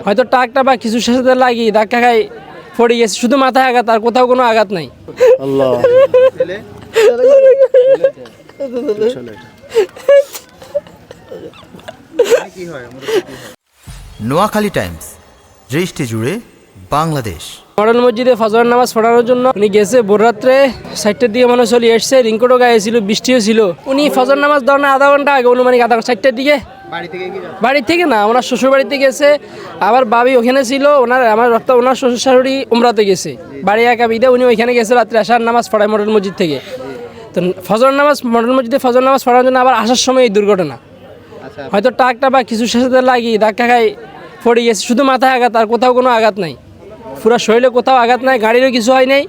হয়তো টাকটা বা কিছুর সাথে লাগিয়ে ধাক্কা খাই পড়ে গেছে, শুধু মাথায় আঘাত, আর কোথাও কোনো আঘাত নাই। আল্লাহ নোয়াখালী টাইমস, দৃষ্টি জুড়ে বাংলাদেশ। মডেল মসজিদে ফজর নামাজ পড়ানোর জন্য উনি গেছে ভোররাত্রে 4টার দিকে মনে চলে এসছে, রিঙ্কোটও গায়ে ছিল, বৃষ্টিও ছিল। উনি ফজর নামাজ দেওয়ার আধা ঘন্টা আগে, অনুমানিক 4টার দিকে বাড়ি থেকে না, ওনার শ্বশুর বাড়িতে গেছে। আবার ভাবি ওখানে ছিল, ওনার শ্বশুর শাশুড়ি উমরাতে গেছে, বাড়ি একা বিদে উনি ওইখানে গেছে রাত্রে আসার নামাজ পড়ায় মডেল মসজিদ থেকে। তো ফজর নামাজ মডেল মসজিদে ফজর নামাজ পড়ানোর জন্য আবার আসার সময় এই দুর্ঘটনা। হয়তো টাকটা বা কিছুর সাথে লাগিয়ে ধাক্কা খাই পড়ে গেছে, শুধু মাথায় আঘাত, আর কোথাও কোনো আঘাত নাই। পুরো শরীরে কোথাও আঘাত নাই, গাড়িরও কিছু হয় নাই,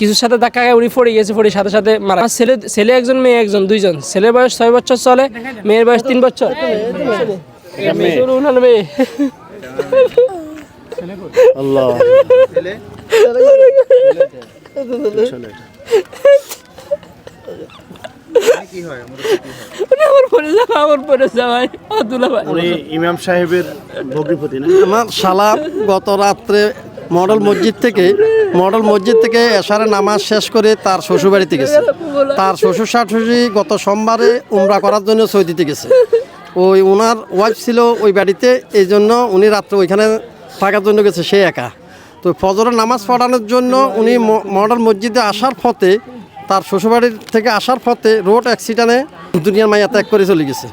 কিছুর সাথে ধাক্কা খায় উনি পড়ে গেছে, পড়ে সাথে সাথে মারা। আমার ছেলে একজন, মেয়ে একজন, দুইজন। ছেলের বয়স 6 বছর চলে, মেয়ের বয়স 3 বছর। মেয়ে আল্লাহ উনি ইমাম সাহেবের ভগ্নিপতি না? আমার শালা গত রাত্রে মডেল মসজিদ থেকে এশারে নামাজ শেষ করে তার শ্বশুরবাড়িতে গেছে। তার শ্বশুর শাশুড়ি গত সোমবারে উমরা করার জন্য সৌদিতে গেছে। ওনার ওয়াইফ ছিল ওই বাড়িতে, এই জন্য উনি রাত্রে ওইখানে থাকার জন্য গেছে, সে একা। তো ফজরের নামাজ পড়ানোর জন্য উনি মডেল মসজিদে আসার পথে, তার শ্বশুরবাড়ির থেকে আসার পথে রোড অ্যাক্সিডেন্টে দুনিয়ার মায়া ত্যাগ করে চলে গেছে।